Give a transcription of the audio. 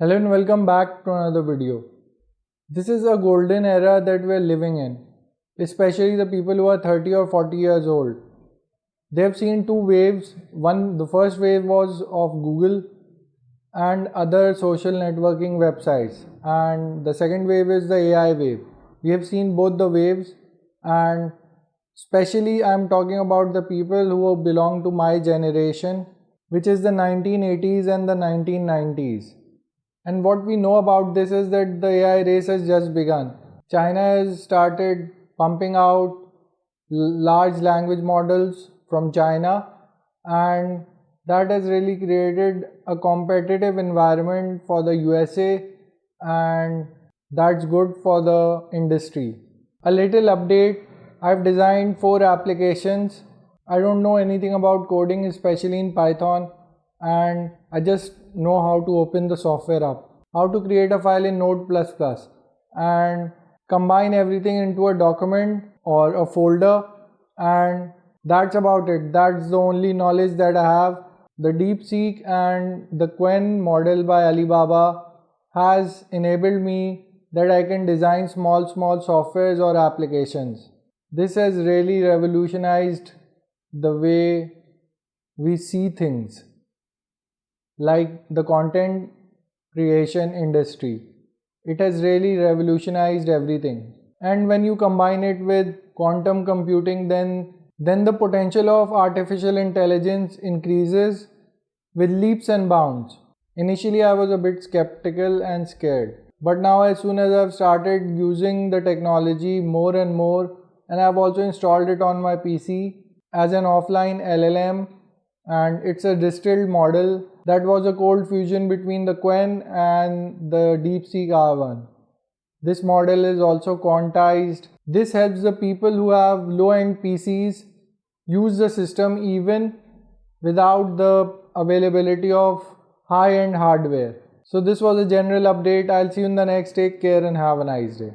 Hello and welcome back to another video. This is a golden era that we are living in, especially the people who are 30 or 40 years old. They have seen two waves. The first wave was of Google and other social networking websites, and the second wave is the AI wave. We have seen both the waves, and especially I'm talking about the people who belong to my generation, which is the 1980s and the 1990s. And what we know about this is that the AI race has just begun. China has started pumping out large language models from China, and that has really created a competitive environment for the USA, and that's good for the industry. A little update: I've designed 4 applications. I don't know anything about coding, especially in Python, and I just know how to open the software up, how to create a file in Node++, and combine everything into a document or a folder, and that's about it. That's the only knowledge that I have. The DeepSeek and the Quen model by Alibaba has enabled me that I can design small softwares or applications. This has really revolutionized the way we see things, like the content creation industry. It has really revolutionized everything. And when you combine it with quantum computing, then the potential of artificial intelligence increases with leaps and bounds. Initially, I was a bit skeptical and scared. But now, as soon as I've started using the technology more and more, and I've also installed it on my PC as an offline LLM, and it's a distilled model that was a cold fusion between the Quen and the DeepSeek R1. This model is also quantized. This helps the people who have low-end PCs use the system even without the availability of high-end hardware. So this was a general update. I'll see you in the next. Take care and have a nice day.